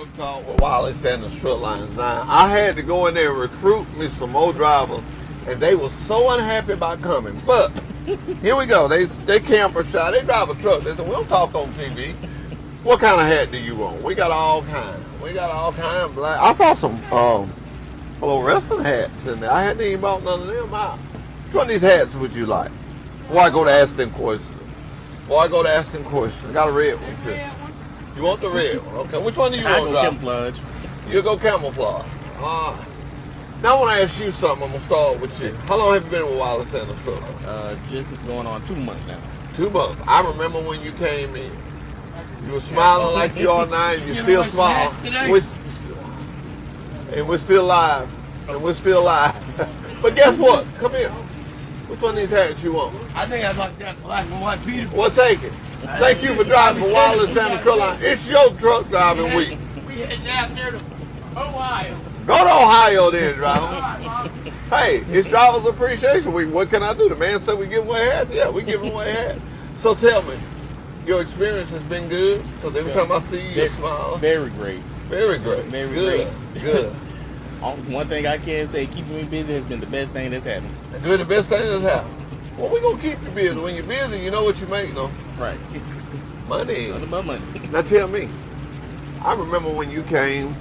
Real Talk with Wally Sanders Truck Lines. Now, I had to go in there and recruit me some more drivers, and they were so unhappy about coming. But here we go. They camper shy. They drive a truck. They said, we don't talk on TV. What kind of hat do you want? We got all kinds. We got all kinds. Black. I saw some little wrestling hats in there. I hadn't even bought none of them out. Which one of these hats would you like? Before I go to asking questions. I got a red one too. You want the red one? Okay. Which one do you want? I go camouflage. You go camouflage. Now I want to ask you something. I'm going to start with you. How long have you been with Wally Sanders Truck? Just going on 2 months now. 2 months. I remember when you came in. You were smiling like you are now, and you still smile. And we're still live. But guess what? Come here. Which one of these hats you want? I think I'd like that black and white Peter. Well, take it. Thank you for driving for Wally Sanders Truck Line. It's your truck driving week. We heading out there to Ohio. Go to Ohio then, driver. Hey, it's Driver's Appreciation Week. What can I do? The man said we give away hats. Yeah, we give away hats. So tell me, your experience has been good? Because every time I see you, you smile. Very great. Very great. Very good. great. Good. One thing I can say, keeping me busy has been the best thing that's happened. Doing the best thing that's happened. Well, we're going to keep you busy. When you're busy, you know what you make, though. Right. Money. Nothing but money. Now tell me, I remember when you came,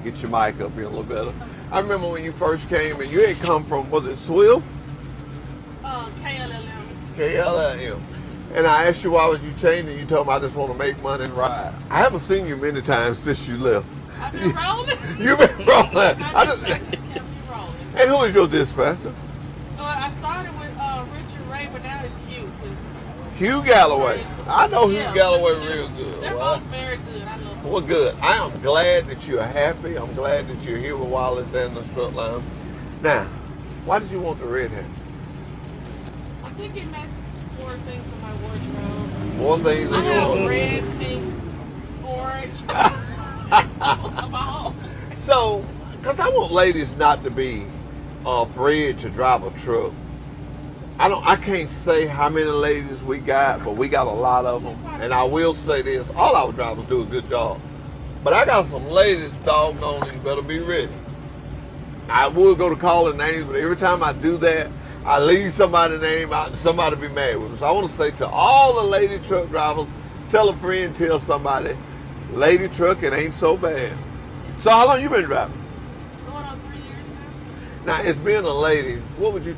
get your mic up here a little better. I remember when you first came and you had come from, was it Swift? KLLM. KLLM. And I asked you why was you changing, you told me I just want to make money and ride. I haven't seen you many times since you left. I've been rolling. You've been rolling. I just kept me rolling. And who is your dispatcher? I started with Richard Ray, but now it's Hugh. Hugh Galloway. I know Hugh Yeah, Galloway real good. They're Well, both very good. I love them. well, good. I am glad that you're happy. I'm glad that you're here with Wally Sanders Truck Line. Now, why did you want the red hat? I think it matches more things in my wardrobe. More things I in your have wardrobe. red, pinks, orange. I'm all. So, because I want ladies not to be afraid to drive a truck. I can't say how many ladies we got, but we got a lot of them. And I will say this, all our drivers do a good job. But I got some ladies, doggone it, you better be ready. I would go to calling names, but every time I do that, I leave somebody's name out and somebody be mad with me. So I want to say to all the lady truck drivers, tell a friend, tell somebody, lady trucking ain't so bad. So how long you been driving? Going on 3 years now. Now, as being a lady, what would you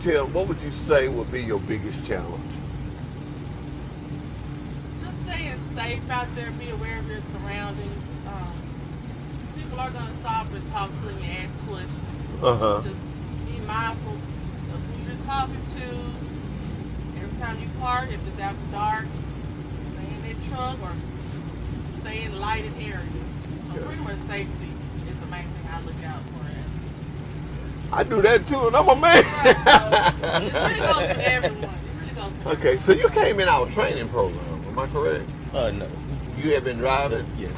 say would be your biggest challenge? Just staying safe out there, be aware of your surroundings. People are going to stop and talk to you and ask questions. Uh-huh. Just be mindful of who you're talking to. Every time you park, if it's after dark, stay in that truck or stay in lighted areas. So pretty much safety is the main thing I look out for. I do that too, and I'm a man. Right, so it really goes for everyone. It really goes for Okay, so you came in our training program, am I correct? No. You have been driving? Yes.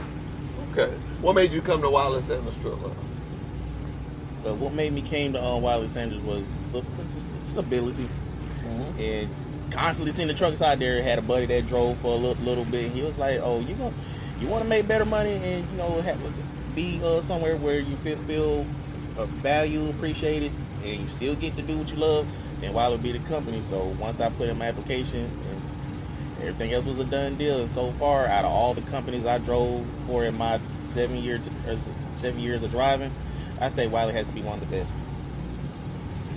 Okay. What made you come to Wally Sanders Truck Line? But what made me came to Wally Sanders was stability. Mm-hmm. And constantly seeing the trucks out there. Had a buddy that drove for a little bit. And he was like, "Oh, you want to make better money and be somewhere where you feel value, appreciated, and you still get to do what you love. Then Wally would be the company." So once I put in my application, and everything else was a done deal. And so far, out of all the companies I drove for in my 7 years of driving, I say Wally has to be one of the best.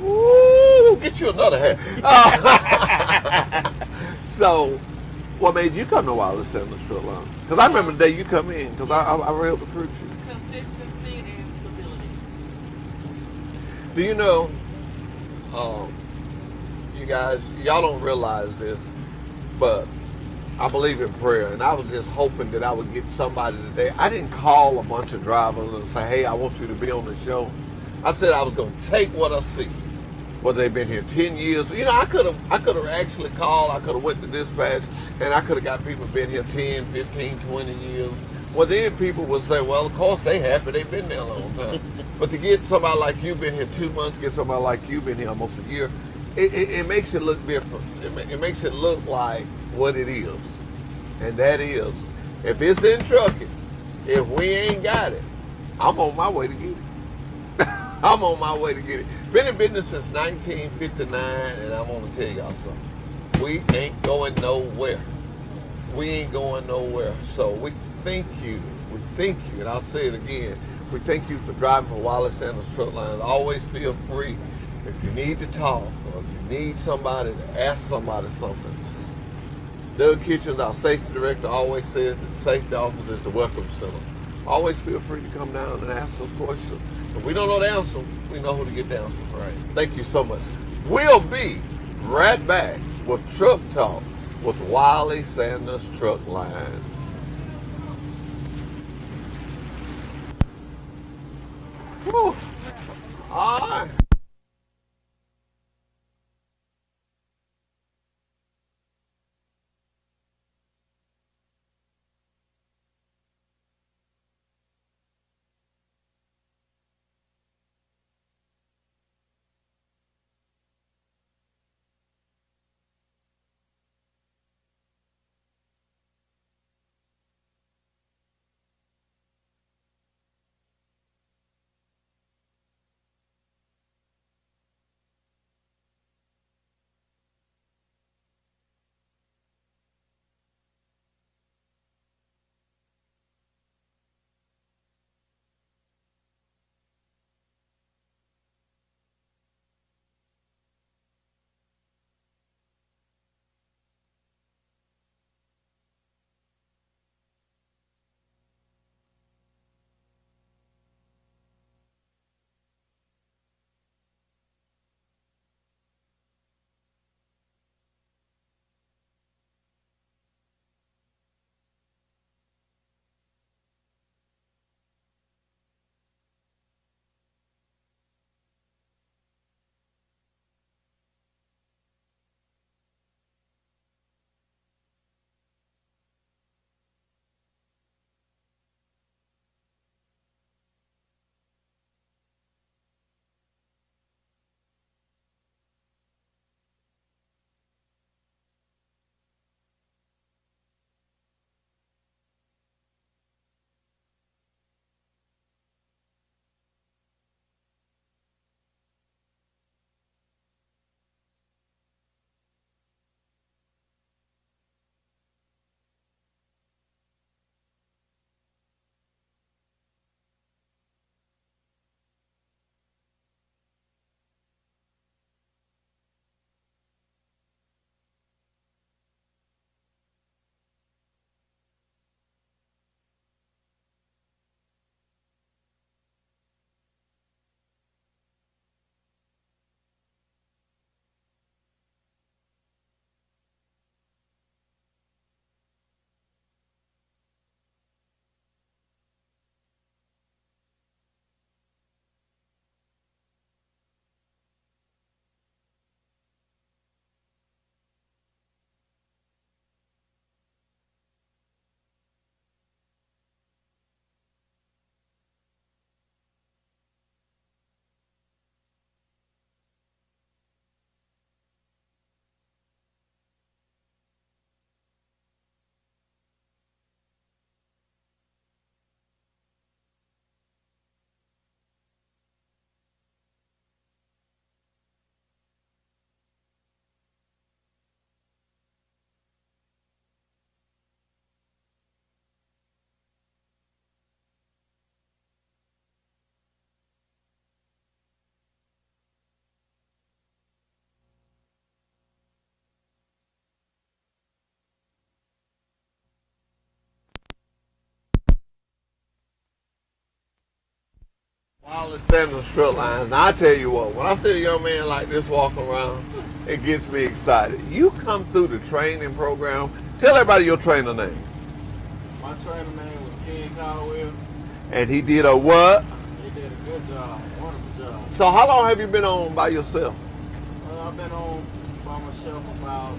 Ooh, get you another hat. So, what made you come to Wally Sanders Truck Line? Because I remember the day you come in, because I helped recruit you. consistency and stability. Do you know, you guys, y'all don't realize this, but I believe in prayer, and I was just hoping that I would get somebody today. I didn't call a bunch of drivers and say, "Hey, I want you to be on the show." I said I was going to take what I see. Whether they've been here 10 years, I could have actually called. I could have went to dispatch, and I could have got people been here 10, 15, 20 years. Well, then people would say, "Well, of course they happy. They've been there a long time." But to get somebody like you been here 2 months, get somebody like you been here almost a year, it makes it look different. It makes it look like what it is. And that is, if it's in trucking, If we ain't got it, I'm on my way to get it. I'm on my way to get it. Been in business since 1959, and I'm gonna tell y'all something. We ain't going nowhere. We ain't going nowhere. So we thank you. We thank you, and I'll say it again. We thank you for driving for Wally Sanders Truck Line. Always feel free if you need to talk or if you need somebody to ask somebody something. Doug Kitchens, our safety director, always says that the safety office is the welcome center. Always feel free to come down and ask those questions. If we don't know the answer, we know who to get the answer from. Right. Thank you so much. We'll be right back with Truck Talk with Wally Sanders Truck Line. Whew. All right. Wally Sanders Truck Line. Now I tell you what, when I see a young man like this walking around, it gets me excited. You come through the training program. Tell everybody your trainer name. My trainer name was Ken Caldwell. And he did a what? He did a good job, wonderful job. So how long have you been on by yourself? I've been on by myself about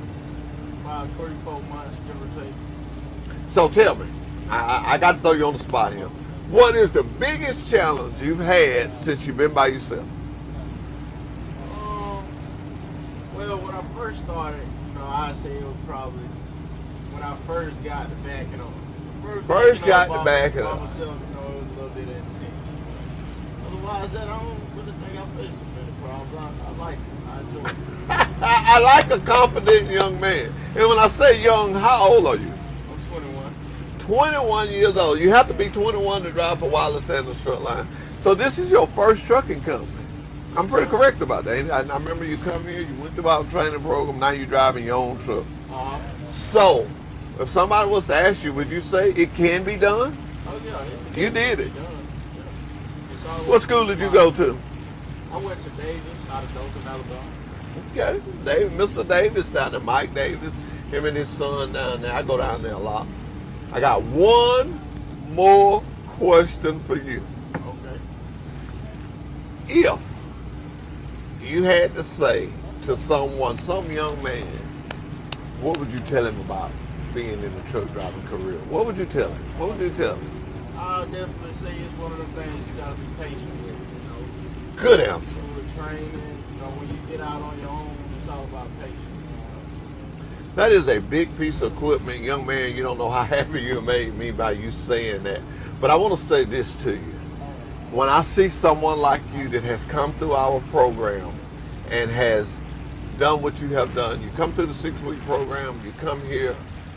3-4 months, give or take. So tell me, I got to throw you on the spot here. What is the biggest challenge you've had since you've been by yourself? Well, when I first started, I say it was probably when I first got to backing on. First got to back it by up. myself, you know, it was a little bit intense. Otherwise, that I don't really think I faced too many problems. I like it. I enjoy it. I like a confident young man. And when I say young, how old are you? I'm 21. 21 years old. You have to be 21 to drive for Wally Sanders Truck Line. So this is your first trucking company. I'm pretty correct about that. I remember you come here, you went through our training program, now you're driving your own truck. So, if somebody was to ask you, would you say it can be done? Oh, yeah. You did it. Done. Yeah. It's always What school did you go to? I went to Davis, out of Dothan, Alabama. Okay, Mr. Davis down there, Mike Davis, him and his son down there. I go down there a lot. I got one more question for you. Okay. If you had to say to someone, some young man, what would you tell him about being in the truck driving career? What would you tell him? What would you tell him? I'll definitely say it's one of the things you gotta be patient with, you know. Good answer. With training, you know, when you get out on your own, it's all about patience. That is a big piece of equipment. Young man, you don't know how happy you made me by you saying that. But I want to say this to you. When I see someone like you that has come through our program and has done what you have done, you come through the 6-week program, you come here,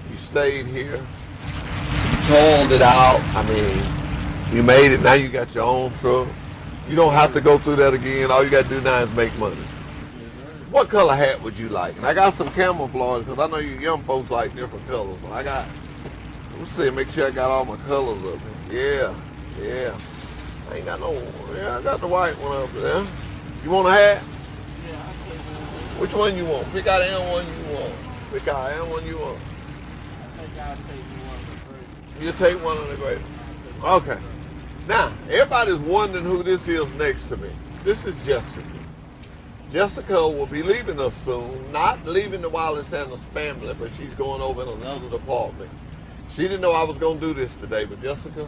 you stayed here, you toiled it out. I mean, you made it, now you got your own truck. You don't have to go through that again. All you got to do now is make money. What color hat would you like? And I got some camouflage because I know you young folks like different colors. But I got, let me see, make sure I got all my colors up here. Yeah. I ain't got no, I got the white one up there. You want a hat? Yeah, I take one. Which one you want? Pick out any one you want. Pick out any one you want. I think I'll take one of the great. You take one of the great. Okay. Now, everybody's wondering who this is next to me. This is Jessica. Jessica will be leaving us soon. Not leaving the Wally Sanders family, but she's going over in another department. She didn't know I was going to do this today, but Jessica,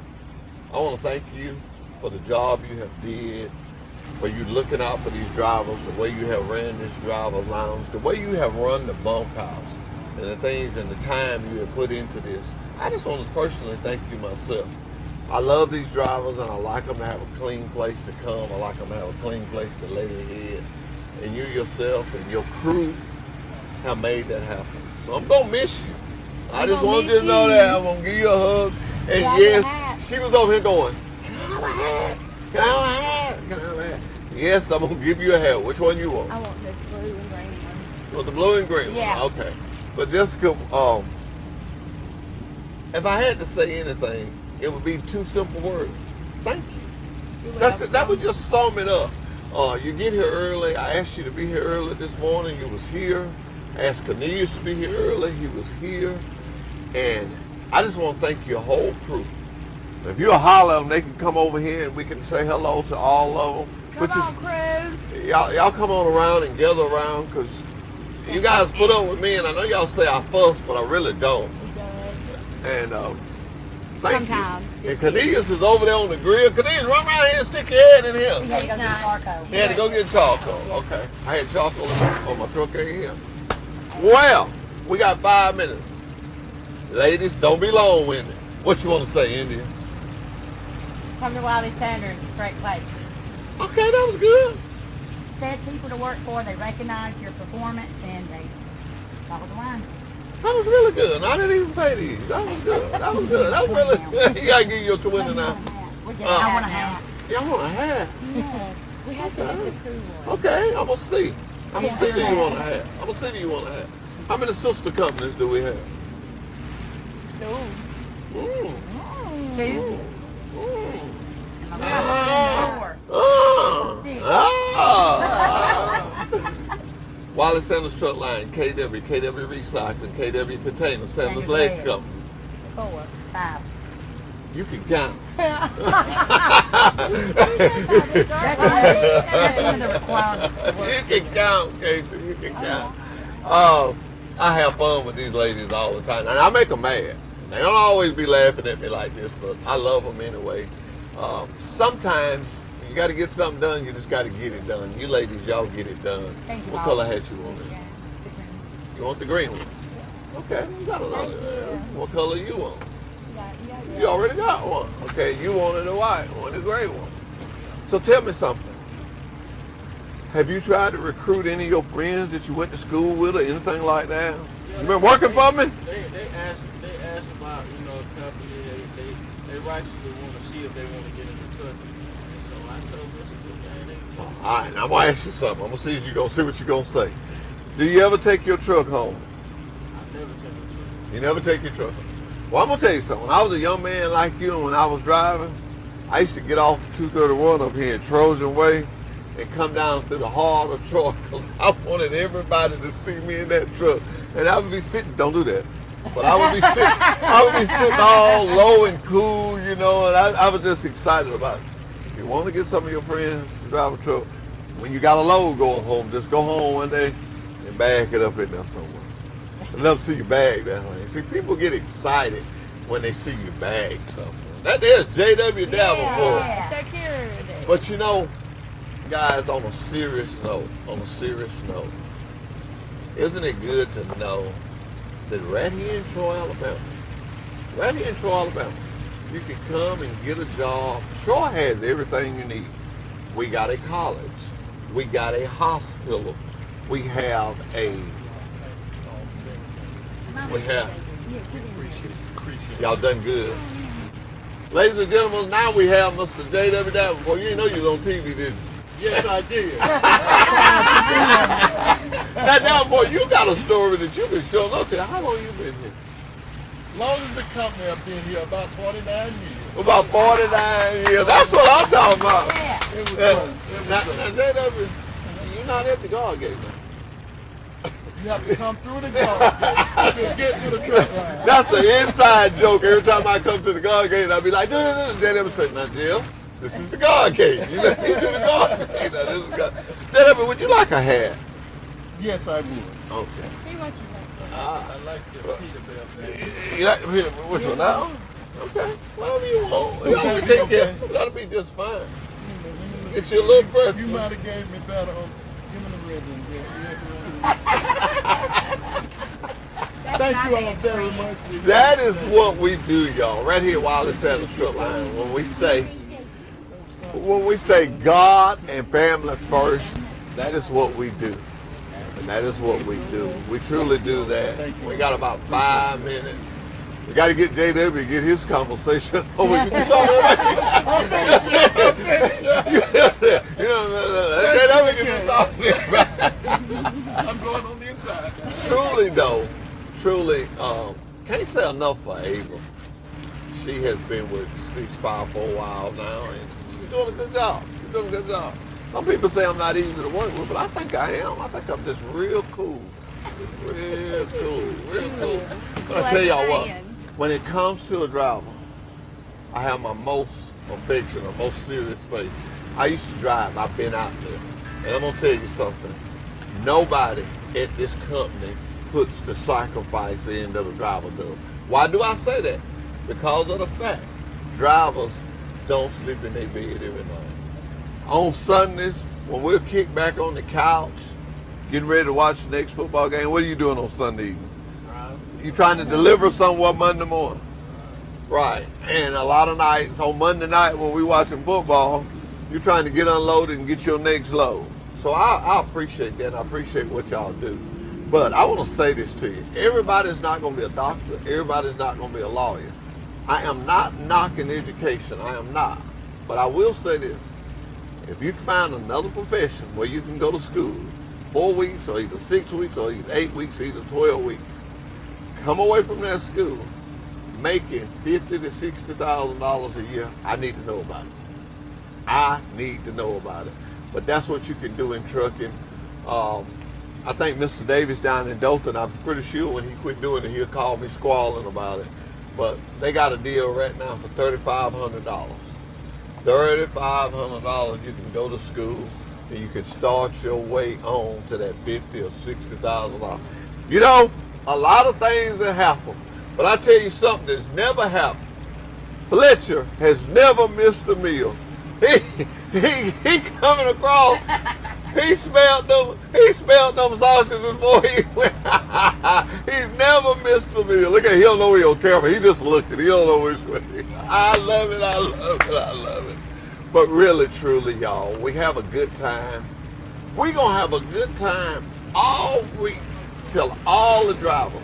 I want to thank you for the job you have did, for you looking out for these drivers, the way you have ran this driver's lounge, the way you have run the bunkhouse, and the things and the time you have put into this. I just want to personally thank you myself. I love these drivers, and I like them to have a clean place to come. I like them to have a clean place to lay their head. And you yourself and your crew have made that happen. So I'm going to miss you. I just want you to know that. I'm going to give you a hug. And yes, she was over here going, can I have a hat? Can I have a hat? Can I have a hat? Yes, I'm going to give you a hat. Which one you want? I want the blue and green one. You want the blue and green Yeah. one? Okay. But Jessica, if I had to say anything, it would be 2 simple words. Thank you. That would just sum it up. You get here early. I asked you to be here early this morning. You was here. I asked Cornelius to be here early. He was here. And I just want to thank your whole crew. If you'll holler at them, they can come over here and we can say hello to all of them. Come on, crew. Y'all come on around and gather around because you guys put up with me. And I know y'all say I fuss, but I really don't. And thank Sometimes. you. And Cornelius is over there on the grill. Cornelius, run around here and stick your head in here. We had to go get charcoal. He had to go get charcoal. Okay. I had charcoal on my truck in here. Well, we got 5 minutes. Ladies, don't be long-winded. What you want to say, India? Come to Wally Sanders. It's a great place. Okay, that was good. Best people to work for. They recognize your performance and they follow the line. That was really good. And I didn't even pay these. That was good. That was good. That was really good. You got to give you your 20 now. I want a hat. Y'all want a hat? Yes. We have to get the crew one. Okay, I'm going to see. I'm going to see that you want a hat. I'm going to see that you want a hat. How many sister companies do we have? Mm. 2. Mm. And my brother, 4. Ah. Six. Ah. Wally Sanders Truck Line, KW Recycling, KW Container, Sanders Leg Company. 4, 5. You can count. That's one of the requirements. You can count, Casey. You can count. I have fun with these ladies all the time, and I make them mad. They don't always be laughing at me like this, but I love them anyway. Sometimes you got to get something done. You just got to get it done. You ladies, y'all get it done. Thank you, What Bob. color hat you want? You want the green one? Okay, you got another. What color you want? Yeah. You already got one. Okay, you wanted a white one, a gray one. So tell me something. Have you tried to recruit any of your friends that you went to school with or anything like that? Yeah, You been working for me? They asked about, the company. They rightfully want to see if they want to get in the truck. And so I told them it's a good thing. All right, now I'm going to ask you something. I'm going to see if you're going to see what you're going to say. Do you ever take your truck home? I never take a truck. You never take your truck home? Well, I'm going to tell you something. When I was a young man like you and when I was driving, I used to get off 231 up here in Trojan Way and come down through the heart of Troy because I wanted everybody to see me in that truck. And I would be sitting, don't do that, but I would be sitting all low and cool, and I was just excited about it. If you want to get some of your friends to drive a truck, when you got a load going home, just go home one day and bag it up in there somewhere. I'd love to see you bag that way. See, people get excited when they see you bag something. That is J.W. Davenport. Yeah. Security. But guys, on a serious note, isn't it good to know that right here in Troy, Alabama, you can come and get a job. Troy has everything you need. We got a college. We got a hospital. We have y'all done good. Ladies and gentlemen, now we have Mr. J.W. Davenport. You didn't know you was on TV, did you? Yes, I did. Now, Davenport, you got a story that you've been showing up to. How long you been here? Long as the company, I've been here about 49 years. About 49 years. That's what I'm talking about. Yeah. It was Now, good. J.W., you're not at the guard gate now. You have to come through the guard to get to the truck line. That's the inside joke. Every time I come to the guard gate, I'll be like, J.W. say, now, Jill, this is the guard gate. You let me to the guard gate. Now, this is guard. J.W., would you like a hat? Yes, I would. Okay. He wants his own. I like the Peterbilt thing. You like which one now? Okay. Whatever you want. You always take care. That'll be just fine. Get you a little breath. You might have gave me better. Give me the ribbon. That's Thank my you all best very friend. much. That is what we do, y'all. Right here, Wireless at the strip line. When we say God and family first, that is what we do. And that is what we do. We truly do that. We got about 5 minutes. We got to get JW to get his conversation over. JW gets his talking. I'm going on the inside. Truly, can't say enough for Ava. She has been with C-Spire for a while now, and she's doing a good job. Some people say I'm not easy to work with, but I think I am. I think I'm just real cool. Real cool. But I tell y'all what, when it comes to a driver, I have my most affectionate, most serious face. I used to drive. I've been out there. And I'm going to tell you something. Nobody at this company puts the sacrifice in that a driver does. Why do I say that? Because of the fact drivers don't sleep in their bed every night. On Sundays, when we're kicked back on the couch, getting ready to watch the next football game, what are you doing on Sunday evening? You trying to deliver somewhere Monday morning. Right. And a lot of nights, on Monday night when we watching football, you're trying to get unloaded and get your next load. So I appreciate that. I appreciate what y'all do. But I want to say this to you. Everybody's not going to be a doctor. Everybody's not going to be a lawyer. I am not knocking education. I am not. But I will say this. If you find another profession where you can go to school 4 weeks or either 6 weeks or either 8 weeks or either 12 weeks, come away from that school making $50,000 to $60,000 a year, I need to know about it. I need to know about it. But that's what you can do in trucking. I think Mr. Davis down in Dothan, I'm pretty sure when he quit doing it, he'll call me squalling about it. But they got a deal right now for $3,500. $3,500, you can go to school and you can start your way on to that $50,000 or $60,000. You know, a lot of things that happen. But I tell you something that's never happened. Fletcher has never missed a meal. He coming across He smelled them. He smelled them sausages before he went. He's never missed a meal. Look at him. He don't know he on camera. He just looking. He don't know which way. I love it. I love it. I love it. But really, truly, y'all, we have a good time. We're going to have a good time all week till all the drivers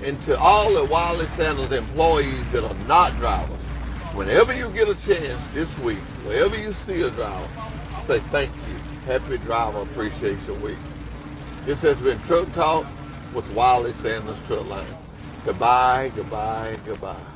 and to all the Wally Sanders employees that are not drivers. Whenever you get a chance this week, wherever you see a driver, say thank you. Happy Driver Appreciation Week. This has been Truck Talk with Wally Sanders Truck Line. Goodbye, goodbye, goodbye.